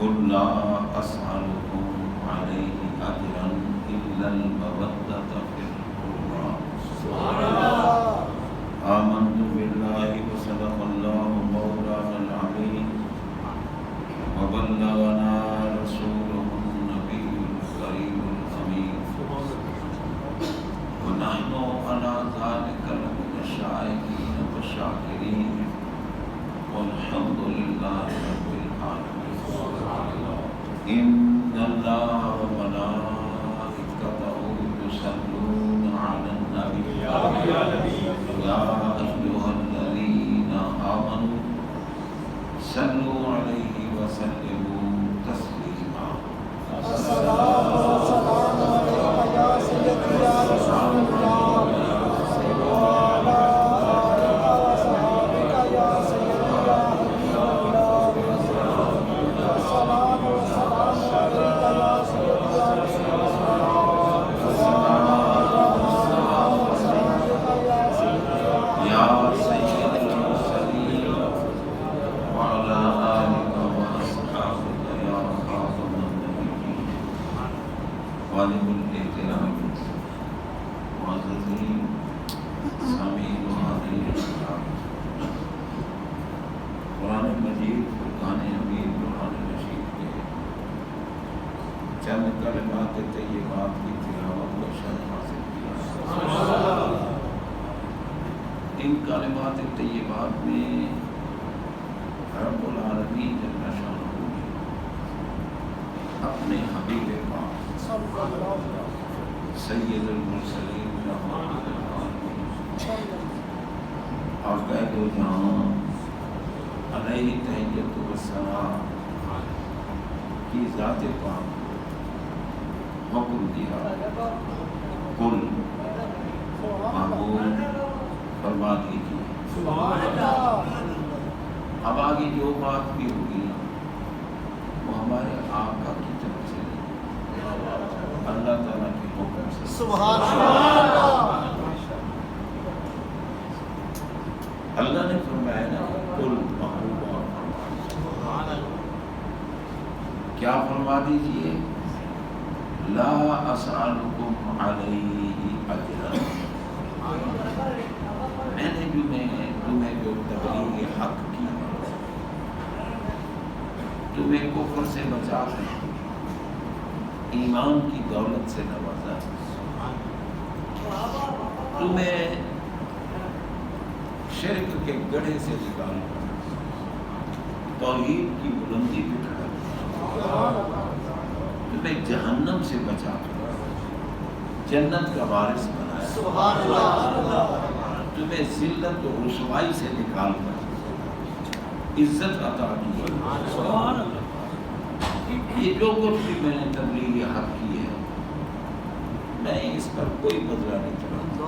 قل لا أسألكم عليه أجرا إلا المودة في القربى آمنت بالله وصدق الله مولانا العظيم وبلغنا رسوله النبي الكريم الأمين ونحن على ذلك لمن الشاهدين والشاكرين والحمد لله رب العالمين. إن الله وملائكته يصلون على النبي يا أيها الذين آمنوا صلوا عليه وسلموا تسليما. الصلاة والسلام عليك يا سيدي يا رسول الله وعلى آلك وصحبك يا سيدي يا حبيب الله. الصلاة والسلام عليك يا سيدي يا رسول الله وعلى آلك وصحبك يا سيدي يا سيد المرسلين وعلى آلك وأصحابك يا خاتم النبيين. واجب الاحترام معززین سامعین و حاضرین الکرام، قرآن مجید فرقان حمید قرآن رشید کے چند کلمات طیبات کی تلاوت و شرح حاصل کیا. ان کلمات طیبات میں رب العالمین جل شانہ نے اپنے حبیب پاک سید المرسلین رحمت للعالمین اور قید و جہاں علیہ تحیت و ثناء کی ذات پاک حکم دیا، قل محبوب فرما دیجیے. اب آگے جو بات بھی ہوگی وہ ہمارے آقا کی طرف سے نہیں، اللہ تعالیٰ کے حکم سے. سبحان اللہ. اللہ نے فرمایا نا قل محبوبا، کیا فرما دیجئے، لا اسألکم علیہ اجرا، میں نے تمہیں جو تبلیغ حق کی، تمہیں کفر سے بچا کر ایمان کی دولت سے نوازا، تمہیں شرک کے گڑھے سے نکال کر توحید کی بلندی پہ کھڑا کیا، تمہیں جہنم سے بچا کر جنت کا وارث بنایا، تمہیں ذلت و رسوائی سے نکال کر عزت عطا کی. یہ جو کچھ بھی میں نے تبلیغ حق کی ہے، میں اس پر کوئی بدلہ نہیں چڑھاتا،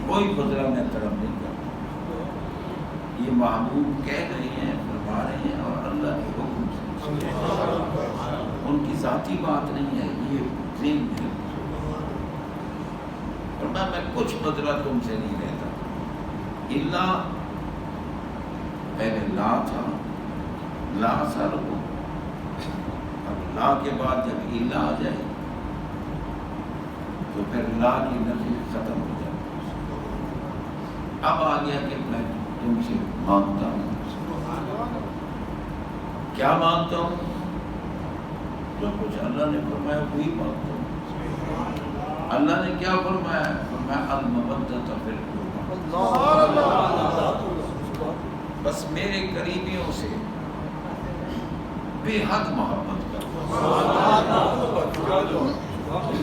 کوئی بدلہ میں طلب نہیں کرتا. یہ محبوب کہہ رہے ہیں، فرما رہے ہیں، اور اللہ کے حکم سے، ان کی ذاتی بات نہیں ہے، یہ ذہن ہے. فرمایا میں کچھ بدلہ تم سے نہیں لیتا. اللہ پہلے لا تھا، لا سالکم، اب لا کے بعد جب اللہ آ جائے تو پھر لا کی نفی ختم ہو جائے. اب آ گیا کہ میں تم سے مانگتا ہوں. کیا مانگتا ہوں؟ جو کچھ اللہ نے فرمایا وہی مانگتا ہوں. اللہ نے کیا فرمایا؟ فرمایا المودۃ فی القربى، بس میرے قریبیوں سے بے حد محبت کرو.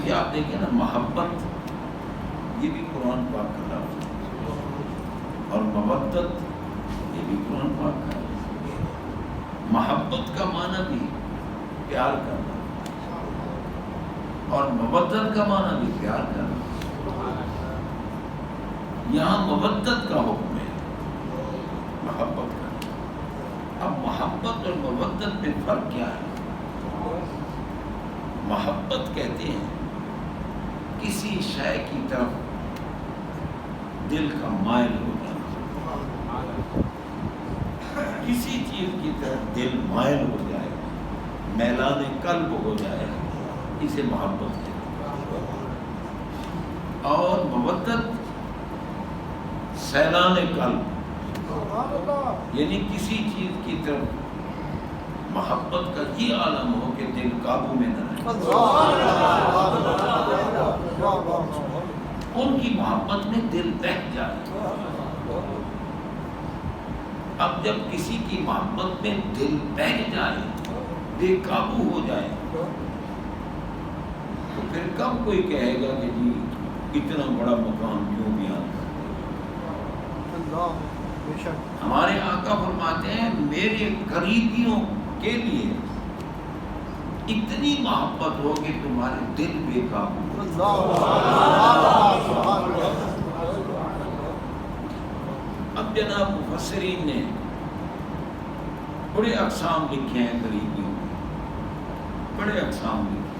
یہ آپ دیکھیں نا، محبت یہ بھی قرآن پاک کا لفظ ہے، اور مودت یہ بھی قرآن پاک کا لفظ ہے. محبت کا معنی بھی پیار کرنا، اور مودت کا معنی بھی پیار کرنا. یہاں مودت کا حکم ہے، محبت کا. اب محبت اور مودت میں فرق کیا ہے؟ محبت کہتے ہیں کسی شے کی طرف دل کا مائل ہو جانا. کسی چیز کی طرف دل مائل ہو جائے، میلان قلب ہو جائے، اسے محبت ہے۔ اور مودت سیلان قلب، یعنی کسی چیز کی طرف محبت کا یہ عالم ہو کہ دل قابو میں نہ رہے، ان کی محبت میں دل بہہ جائے۔ اب جب کسی کی محبت میں دل بہہ جائے، بے قابو ہو جائے، تو پھر کب کوئی کہے گا کہ جی اتنا بڑا مقام کیوں بیان کر؟ ہمارے آقا فرماتے ہیں میرے قریبیوں کے لیے اتنی محبت ہو کہ تمہارے دل بے قابو ہو۔ اب جناب مفسرین نے بڑے اقسام لکھے ہیں قریبیوں کے، بڑے اقسام لکھے۔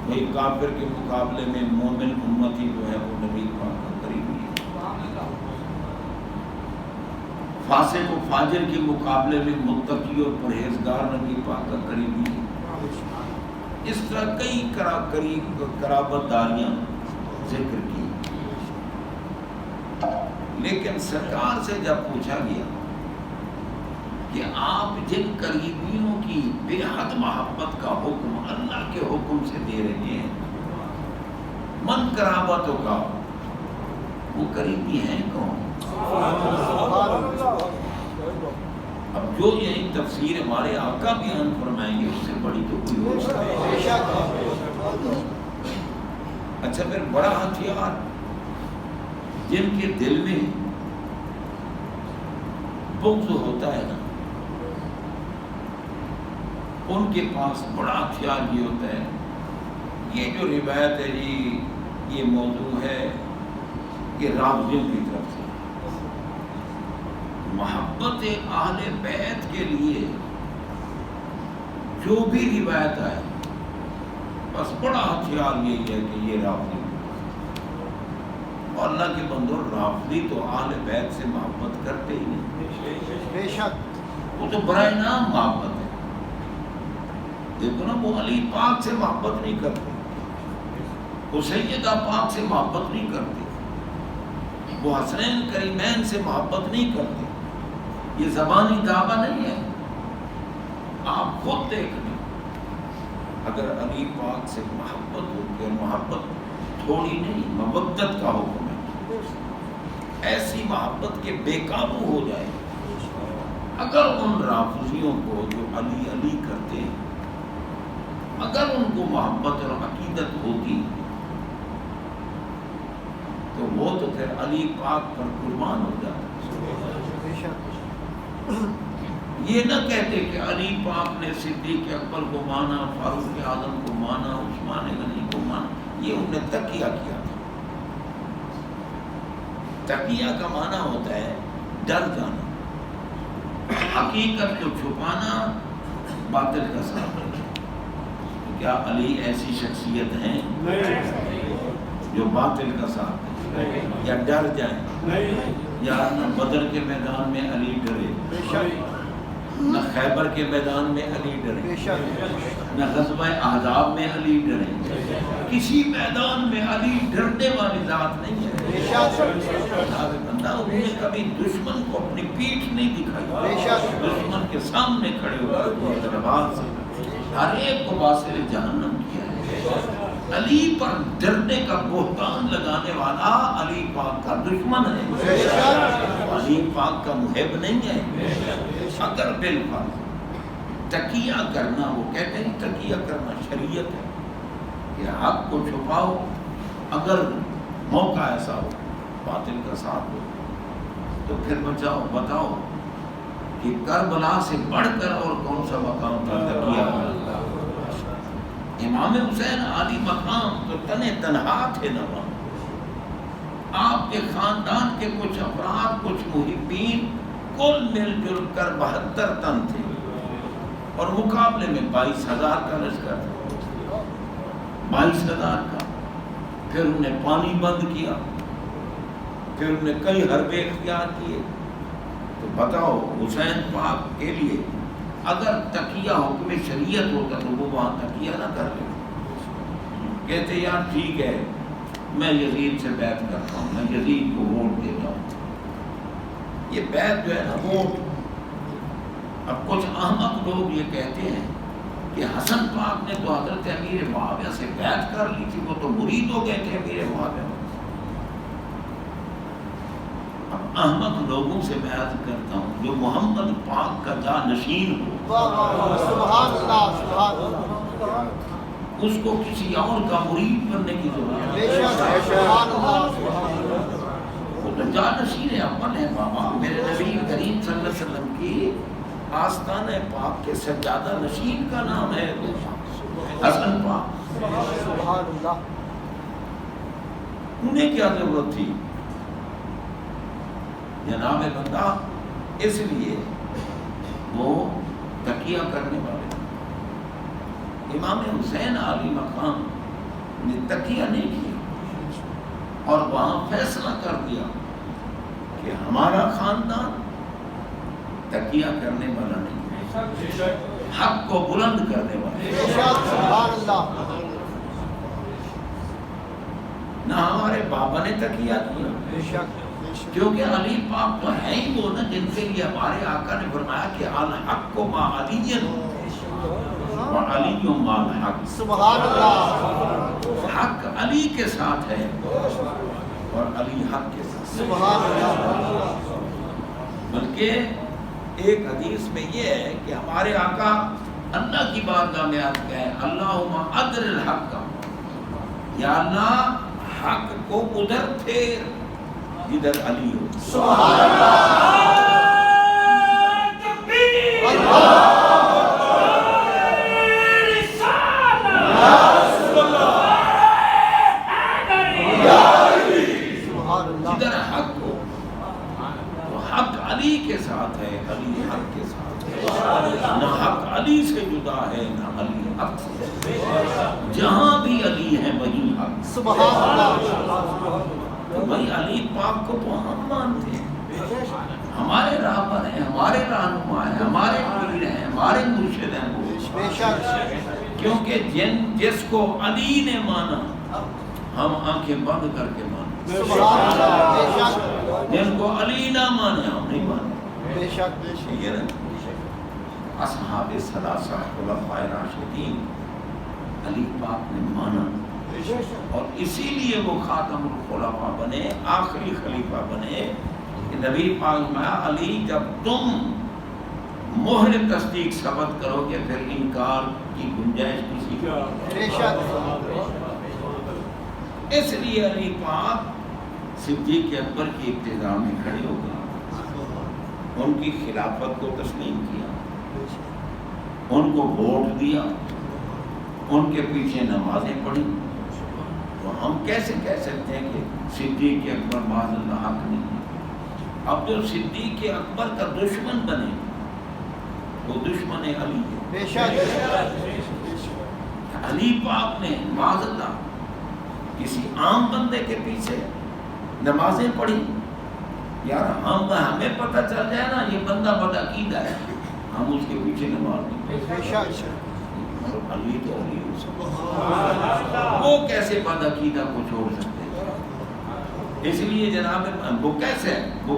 وہی کافر کے مقابلے میں مومن امتی جو ہے وہ نبی پاک کا قریبی ہے، فاسق و فاجر کے مقابلے میں متقی اور پرہیزگار نبی پاک کا قریبی ہے۔ اس طرح کئی قرابت داریاں ذکر کی، لیکن سرکار سے جب پوچھا گیا کہ آپ جن قریبیوں کی بے حد محبت کا حکم اللہ کے حکم سے دے رہے ہیں، من قرابتوں کا، وہ قریبی ہیں کون؟ اب جو یہی تفسیر ہمارے آقا بیان فرمائیں گے اس سے بڑی تو کوئی ہو سکتی ہے۔ اچھا پھر بڑا ہتھیار جن کے دل میں بغض ہوتا ہے نا، ان کے پاس بڑا ہتھیار یہ ہوتا ہے، یہ جو روایت ہے جی یہ موضوع ہے یہ رافضیوں کی طرف سے، محبت اہل بیت کے لیے جو بھی روایت آئے بس بڑا ہتھیار یہی ہے کہ یہ رافضی، اور اللہ کے بندو رافضی تو اہل بیت سے محبت کرتے ہی نہیں، بے شک وہ تو برائے نام محبت ہے۔ دیکھو نا وہ علی پاک سے محبت نہیں کرتے، وہ سیدہ پاک سے محبت نہیں کرتے، وہ حسنین کریمین سے محبت نہیں کرتے، یہ زبانی دعویٰ نہیں ہے۔ آپ خود دیکھ لیں، اگر علی پاک سے محبت ہوتی، اور محبت تھوڑی نہیں، مودت کا حکم ہے، ایسی محبت کے بے قابو ہو جائے، اگر ان رافضیوں کو جو علی علی کرتے ہیں اگر ان کو محبت اور عقیدت ہوتی تو وہ تو پھر علی پاک پر قربان ہو جاتا۔ یہ نہ کہتے کہ علی پاک نے صدیق اکبر کو مانا، فاروق اعظم کو مانا، عثمان غنی کو مانا، یہ انہوں نے تقیہ کیا تھا۔ تقیہ کا معنی ہوتا ہے ڈر جانا، حقیقت کو چھپانا، باطل کا ساتھ دینا۔ کیا علی ایسی شخصیت ہیں جو باطل کا ساتھ دیں یا ڈر جائیں؟ یا نہ بدر کے میدان میں علی ڈرے، نہ خیبر کے میدان میں علی ڈرے، نہ غزوہ احزاب میں علی ڈرے، کسی میدان میں علی ڈرنے والی ذات نہیں ہے۔ بندہ انہوں نے کبھی دشمن کو اپنی پیٹھ نہیں دکھائی، دشمن کے سامنے کھڑے ہو کر تلوار سے ہر ایک کو باسر جہنم کیا ہے۔ علی پر ڈرنے کا بہتان لگانے والا علی پاک کا دشمن ہے، علی پاک کا محب نہیں ہے۔ اگر بالفرض تقیہ کرنا، وہ کہتے ہیں تقیہ کرنا شریعت ہے کہ حق کو چھپاؤ، اگر موقع ایسا ہو باطل کا ساتھ ہو تو پھر بتاؤ کہ کربلا سے بڑھ کر اور کون سا مقام تھا تقیہ کرنا؟ امام حسین عالی مقام تو تنے تنہا تھے نہ وہاں، آپ کے خاندان کے کچھ افراد، کچھ محبین کل مل جل کر 72 تن تھے، اور مقابلے میں 22,000 کا لشکر تھا، 22,000 کا۔ پھر انہوں نے پانی بند کیا، پھر انہوں نے کئی حربے اختیار کیے، تو بتاؤ حسین پاک کے لیے اگر تقیہ حکم شریعت ہوتا تو وہ وہاں تقیہ نہ کر لے، کہتے یار ٹھیک ہے میں یزید سے بیعت کرتا ہوں، میں یزید کو ووٹ دیتا ہوں۔ یہ بیعت جو ہے نا ووٹ، اب کچھ احمق لوگ یہ کہتے ہیں کہ حسن پاک نے تو حضرت امیر معاویہ سے بیعت کر لی تھی، وہ تو مرید ہو گئے تھے امیر معاویہ۔ اب احمق لوگوں سے میں عرض کرتا ہوں جو محمد پاک کا جانشین ہو، سبحان اللہ سبحان اللہ، اس کو کسی اور کا مرید بننے کی ضرورت بے ہے۔ شک سبحان اللہ سبحان اللہ، وہ تو جانشین اول ہے بابا، میرے نبی کریم صلی اللہ علیہ وسلم کی آستانہ پاک کے سجادہ نشین کا نام ہے حسن پاک۔ سبحان اللہ، انہیں کیا ضرورت تھی جناب بندہ؟ اس لیے وہ تقیہ کرنے والے تھے۔ امام حسین علی مقام نے تقیہ نہیں کیا اور وہاں فیصلہ کر دیا کہ ہمارا خاندان تقیہ کرنے والا نہیں، حق کو بلند کرنے بے والا، شک سبحان اللہ، نہ ہمارے بابا نے تقیہ کیا، بے شک کیونکہ علی پاک تو ہے ہی وہ نا جن کے لیے ہمارے آقا نے فرمایا کہ الحق ما علی و علی ما الحق، سبحان اللہ، حق علی کے ساتھ ہے اور علی حق کے ساتھ۔ سبحان اللہ، بلکہ ایک حدیث میں یہ ہے کہ ہمارے آقا اللہ کی بارگاہ میں عرض گئے اللہم ادر الحق، یا اللہ حق کو ادھر پھیر جدھر علی ہو۔ سبحان اللہ، جدھر حق ہو تو حق علی کے ساتھ ہے، علی حق کے ساتھ ہے، نہ حق علی سے جدا ہے نہ علی حق سے، جہاں بھی علی ہے وہیں حق۔ سبحان اللہ، تو بھائی علی پاک کو تو ہم مانتے ہیں، ہمارے راہبر ہیں، ہمارے رہنما ہیں، ہمارے پیر ہیں، ہمارے مرشد ہیں وہ، بے شک کیونکہ جس کو علی نے مانا ہم آنکھیں بند کر کے مانتے، سبحان اللہ، بے شک جن کو علی نہ مانے ہم نہیں مانتے۔ بے شک یہ نا اصحاب ثلاثہ خلفاء راشدین علی پاک نے مانا اور اسی لیے وہ خاتم الخلفاء بنے، آخری خلیفہ بنے کہ نبی پاک میں علی جب تم مہر تصدیق ثبت کرو گے پھر انکار کی گنجائش کسی کو بے شک، اس لیے علی پاک صدیق اکبر کی ابتدا میں کھڑے ہو گئے، ان کی خلافت کو تسلیم کیا، ان کو ووٹ دیا، ان کے پیچھے نمازیں پڑھی، تو ہم کیسے کہہ سکتے ہیں کہ صدیق اکبر معاذ اللہ حق نہیں ہے؟ اب جو صدیق اکبر کا دشمن بنے وہ دشمن علی ہے۔ بے شک، علی پاک نے معاذ اللہ کسی عام بندے کے پیچھے نمازیں پڑھی، یار ہمیں پتہ چل جائے نا یہ بندہ بدعقیدہ ہے، ہم اس کے پیچھے نماز نہیں پڑھتے۔ بے شک، علی تو علی وہ کیسے بدعقیدہ کو چھوڑ سکتے ہیں؟ اس لیے جناب وہ کیسے وہ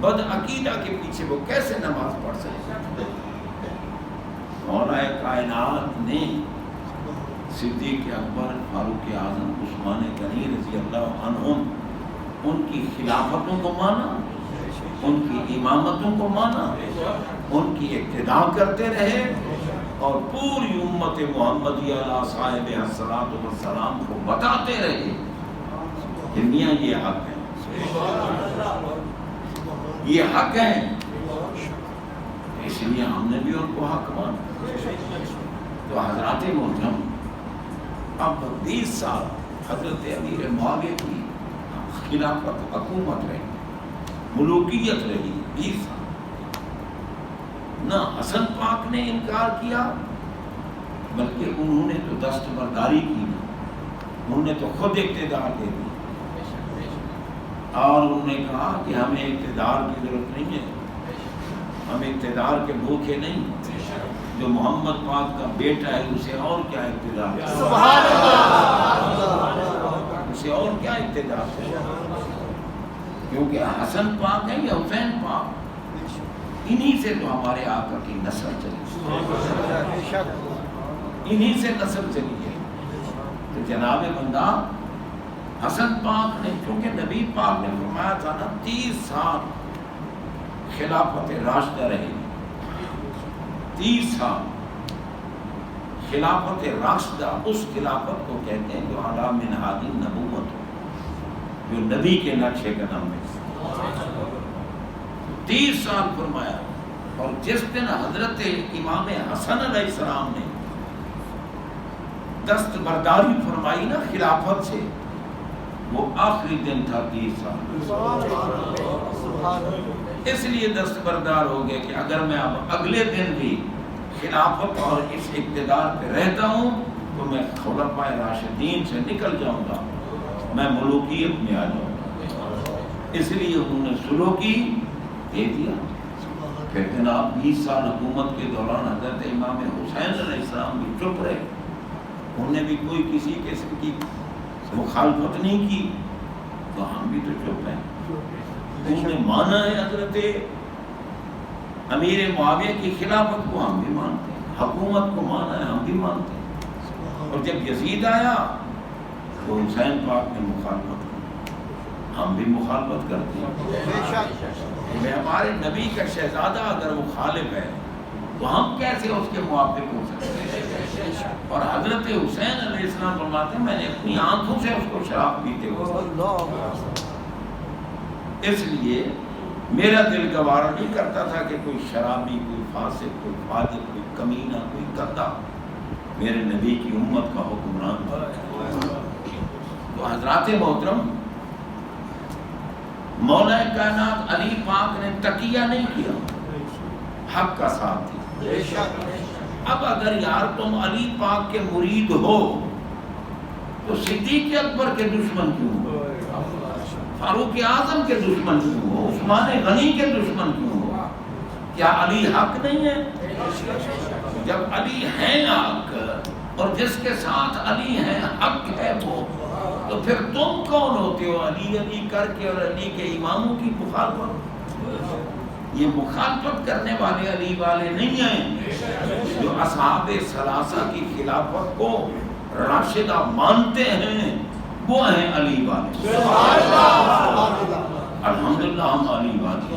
بدعقیدہ کے پیچھے وہ کیسے نماز پڑھ سکتے ہیں؟ مولا کائنات نے صدیق اکبر، فاروق اعظم، عثمان غنی رضی اللہ عنہم ان کی خلافتوں کو مانا، ان کی امامتوں کو مانا، ان کی اقتداء کرتے رہے اور پوری امت محمدی علیہ صاحب الصلاۃ والسلام کو بتاتے رہے کہ میاں یہ حق ہے، یہ حق ہے، اس لیے ہم نے بھی ان کو حق مانا۔ تو حضرات محترم اب 20 سال حضرت امیر معاویہ کی خلافت حکومت رہی، ملوکیت رہی 20 سال، نہ حسن پاک نے انکار کیا بلکہ انہوں نے تو دستبرداری کی، انہوں نے تو خود اقتدار دے دی اور انہوں نے کہا کہ ہمیں اقتدار کی ضرورت نہیں ہے، ہم اقتدار کے بھوکے نہیں، جو محمد پاک کا بیٹا ہے اسے اور کیا اقتدار ہے، سبحان اللہ، اسے اور کیا اقتدار ہے، کیونکہ حسن پاک ہے یا حسین پاک، انہی سے تو ہمارے آقا کی نسل چلی، بے شک، انہی سے نسل چلی ہے۔ تو جناب بندہ حسن پاک نے، کیونکہ نبی پاک نے فرمایا تھا نا 30 سال خلافت راشدہ رہے گی، 30 سال خلافت راشدہ، اس خلافت کو کہتے ہیں جو اعلیٰ منہاج نبوت ہو، جو نبی کے نقشے قدم میں 30 سال فرمایا۔ اور جس دن حضرت امام حسن علیہ السلام نے دستبرداری فرمائی نا خلافت سے، وہ آخری دن تھا 30 سال، اس لیے دستبردار ہو گئے کہ اگر میں اب اگلے دن بھی خلافت اور اس اقتدار پہ رہتا ہوں تو میں خلفائے راشدین سے نکل جاؤں گا، میں ملوکیت میں آ جاؤں گا، اس لیے انہوں نے سلوکی دے دیا۔ پھر جناب 20 سال حکومت کے دوران حضرت امام حسین علیہ السلام بھی چپ رہے، انہوں نے بھی کوئی کسی قسم کی مخالفت نہیں کی، تو ہم بھی تو چپ ہیں۔ انہوں نے مانا ہے حضرت امیر معاویہ کی خلافت کو، ہم بھی مانتے ہیں، حکومت کو مانا ہے، ہم بھی مانتے ہیں۔ اور جب یزید آیا تو حسین پاک نے مخالفت کی، ہم بھی مخالفت کرتے ہیں۔ ہمارے نبی کا شہزادہ اگر مخالف ہے تو ہم کیسے اس کے موافق ہو سکتے ہیں؟ اور حضرت حسین علیہ السلام فرماتے ہیں میں نے اپنی آنکھوں سے اس کو شراب پیتے ہوئے، اس لیے میرا دل گوارا نہیں کرتا تھا کہ کوئی شرابی، کوئی فاسق، کوئی فاجر، کوئی کمینہ، کوئی گندا میرے نبی کی امت کا حکمران تھا۔ تو حضرات محترم، مولا کائنات علی پاک نے تقیہ نہیں کیا، حق کا ساتھ دیا۔ اب اگر یار تم علی پاک کے مرید ہو تو صدیق اکبر کے دشمن کیوں ہو، فاروق اعظم کے دشمن کیوں ہو، عثمان غنی کے دشمن کیوں ہو؟ کیا علی حق نہیں ہے؟ جب علی ہے حق اور جس کے ساتھ علی ہے حق ہے وہ، تو پھر تم کون ہوتے ہو علی علی کر کے اور علی کے اماموں کی مخالفت؟ یہ مخالفت کرنے والے علی والے نہیں ہیں، جو اصحاب ثلاثہ کی خلافت کو راشدہ مانتے ہیں وہ ہیں علی والے۔ الحمدللہ ہم علی والے۔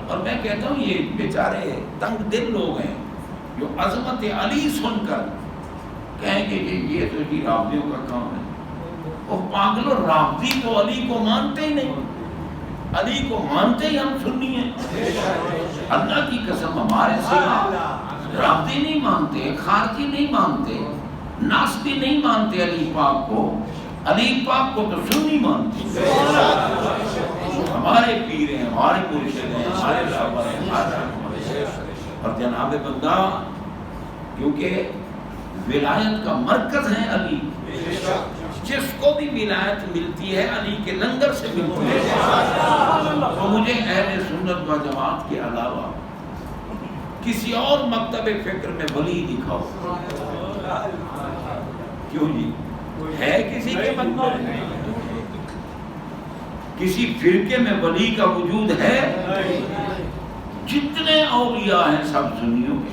اور میں کہتا ہوں یہ بیچارے تنگ دل لوگ ہیں جو عظمت علی سن کر کہیں کہ یہ تو جی رافضیوں کا کام ہے۔ وہ پاگلو، رافضی تو علی کو مانتے ہی نہیں، علی کو مانتے ہی ہم سنی ہیں۔ اللہ کی قسم ہمارے سوا رافضی نہیں مانتے، خارجی نہیں مانتے، ناسبی نہیں مانتے علی پاک کو، علی پاک کو تو سنی مانتے۔ ہمارے پیر ہیں، ہمارے مرشد ہیں، ہمارے رہبر ہیں، ہمارے۔ اور جناب بندہ کیونکہ ولایت کا مرکز ہے علی، جس کو بھی ولایت ملتی ہے علی کے لنگر سے ملتی ہے۔ تو مجھے اہل سنت و جماعت کے علاوہ کسی اور مکتب فکر میں ولی دکھاؤ۔ کیوں جی؟ ہے کسی کے مکتب میں؟ کسی فرقے میں ولی کا وجود ہے؟ جتنے اولیاء ہیں سب سنیوں کے،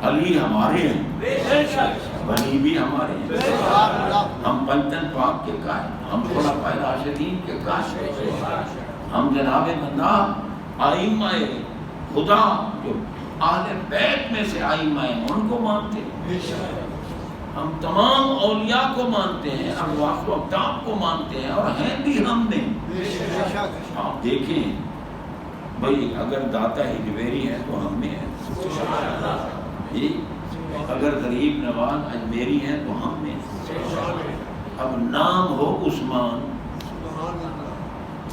علی ہمارے ہیں، ولی بھی ہمارے ہیں، ہم پنجتن پاک کے قائم، ہم خلفائے راشدین کے قائم، ہم جناب بندہ ائمہ خدا جو اہل بیت میں سے ائمہ ہیں ان کو مانتے ہیں، ہم تمام اولیاء کو مانتے ہیں، ارواح و اقدام کو مانتے ہیں، اور ہیں بھی ہم میں۔ آپ دیکھیں بھئی اگر داتا ہجویری ہے تو ہم میں ہے، اگر غریب نواز اجمیری ہیں تو ہم میں۔ اب نام ہو عثمان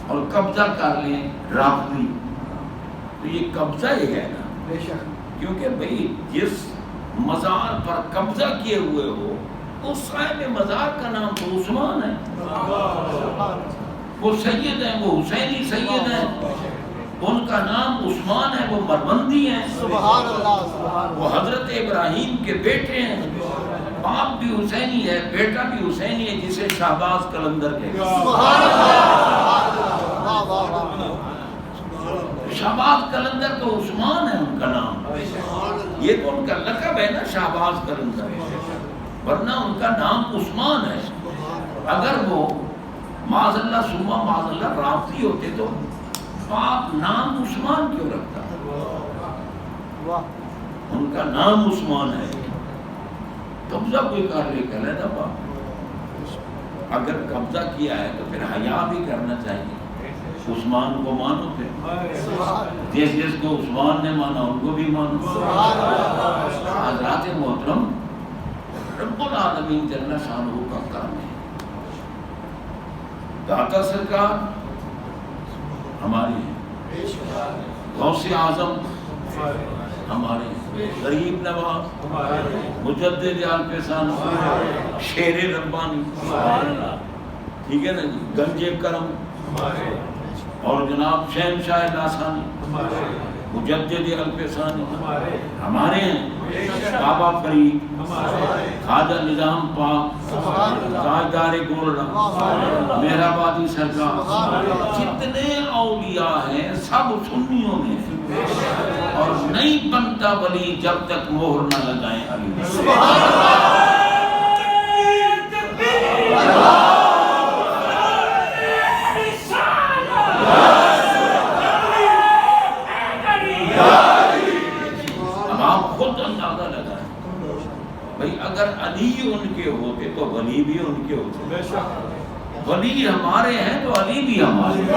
اور قبضہ کر لیں رافضی، تو یہ قبضہ ہی ہے نا، کیونکہ بھئی جس مزار پر قبضہ کیے ہوئے ہو اس صاحب مزار کا نام تو عثمان ہے۔ وہ سید ہیں، وہ حسینی سید ہیں، ان کا نام عثمان ہے، وہ مروندی ہیں، سبحان اللہ سبحان وہ حضرت ابراہیم کے بیٹے ہیں، باپ بھی حسینی ہے، بیٹا بھی حسینی ہے، جسے شہباز قلندر کہتے ہیں۔ سبحان اللہ واہ واہ واہ شہباز قلندر تو عثمان ہے ان کا نام، یہ تو ان کا لقب ہے نا شہباز قلندر، ورنہ ان کا نام عثمان ہے۔ اگر وہ معاذ اللہ ثم معاذ اللہ رافضی ہوتے تو باپ نام عثمان کیوں رکھتا؟ واہ ان کا نام عثمان ہے، قبضہ کوئی کر لے کر لیتا باپ، اگر قبضہ کیا ہے تو پھر حیا بھی کرنا چاہیے، عثمان کو مانو، پھر جس کو عثمان نے مانا ان کو بھی مانو۔ حضرات محترم، رب العالمین جل شانہ کا کرم ہے، داتا سرکار ہماری ہیں، غوث اعظم ہمارے ہیں، غریب نواز، مجدد الفسان، شیر ربانی، ٹھیک ہے نا جی، گنج کرم، اور جناب شہنشاہ لاسانی، مجدد الفسانی ہمارے ہیں، بابا فرید، خواجہ نظام پاک، تاجدار گولڈا، مہرآبادی سرکار، جتنے اولیاء ہیں سب سنیوں میں ہیں، اور نہیں بنتا ولی جب تک مہر نہ لگائیں علی۔ اب آپ خود اندازہ لگائیں بھئی، اگر علی ان کے ہوتے تو ولی بھی ان کے ہوتے، ولی ہمارے ہیں تو علی بھی ہمارے ہیں،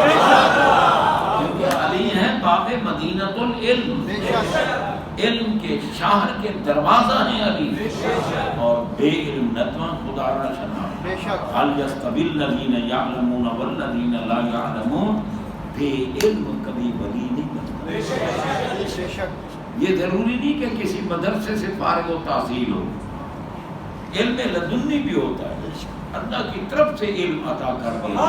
کیونکہ علی ہیں باب مدینۃ العلم، علم کے شہر کے دروازہ ہیں علی، اور بے علم نتوان خدا را شناخت، حل یستوی الذین یعلمون والذین لا یعلمون، بے علم کبھی ولی نہیں بنتا۔ یہ ضروری نہیں کہ کسی مدرسے سے فارغ و تحصیل ہو، علم لدنی بھی ہوتا ہے، اللہ کی طرف سے علم عطا کر دیا،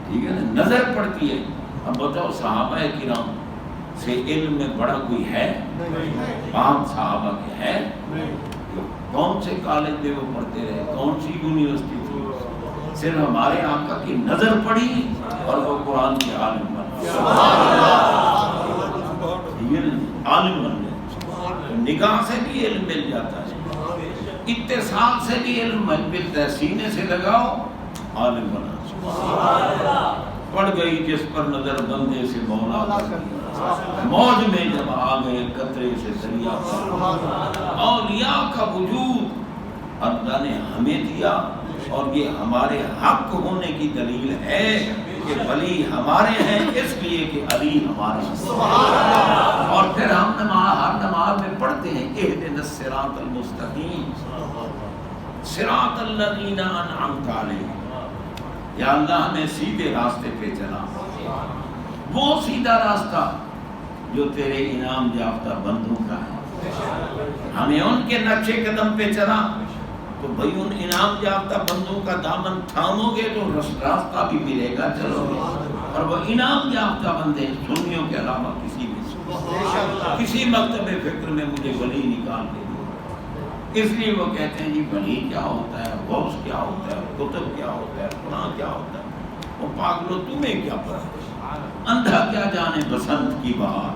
ٹھیک ہے نا، نظر پڑتی ہے۔ اب بتاؤ صحابہ کرام سے علم میں بڑا کوئی ہے؟ 5 صحابہ کے ہے، کون سے کالج میں وہ پڑھتے رہے، کون سی یونیورسٹی تھی، صرف ہمارے آقا کی نظر پڑی اور وہ قرآن کے عالم بن گئے، عالم بن گئے۔ نگاہ سے بھی علم مل جاتا ہے، اتصال سے بھی علم ملتا ہے، سینے سے لگاؤ عالم بنا، پڑ گئی جس پر نظر بندے سے مولا کر، موج میں جب آ گئے قطرے سے دریا پر، اولیاء کا وجود اللہ نے ہمیں دیا، اور یہ ہمارے حق ہونے کی دلیل ہے کہ ولی ہمارے ہیں اس لیے کہ علی ہمارے ہیں۔ اور پھر ہم ہر نماز میں پڑھتے ہیں اہدنا الصراط المستقیم صراط الذین انعمت علیہم، یا اللہ ہمیں سیدھے راستے پہ چلا، وہ سیدھا راستہ جو تیرے انعام یافتہ بندوں کا ہے، ہمیں ان کے نقشے قدم پہ چلا تو بھئی ان انعام یافتہ بندوں کا دامن تھامو گے تو راستہ بھی ملے گا، چلو گے، اور وہ انعام یافتہ بندے سنیوں کے علاوہ کسی مکتب فکر میں مجھے ولی نکال دے، اس لیے وہ کہتے ہیں جی ولی کیا ہوتا ہے، غوث کیا ہوتا ہے، قطب کیا ہوتا ہے، فلاں کیا ہوتا ہے۔ وہ پاگلو تمہیں کیا پڑا، اندھا کیا جانے بسنت کی بہار،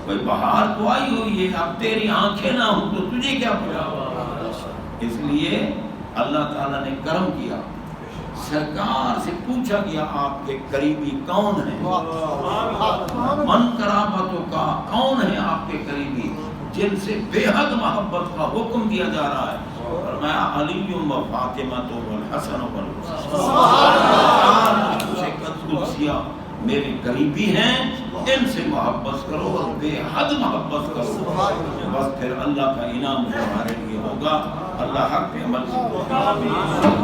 کوئی بہار تو آئی ہوئی ہے، اب تیری آنکھیں نہ ہوں تو تجھے کیا پڑا۔ اس لیے اللہ تعالیٰ نے کرم کیا، سرکار سے پوچھا گیا آپ کے قریبی کون ہیں، من قرابتوں کا، کون ہے آپ کے قریبی جن سے بے حد محبت کا حکم دیا جا رہا ہے، فرمایا علی و فاطمہ والحسن والحسین، میرے قریبی ہیں، ان سے محبت کرو اور بے حد محبت کرو، بس پھر اللہ کا انعام ہمارے لیے ہوگا۔ اللہ حق پہ عمل کرو۔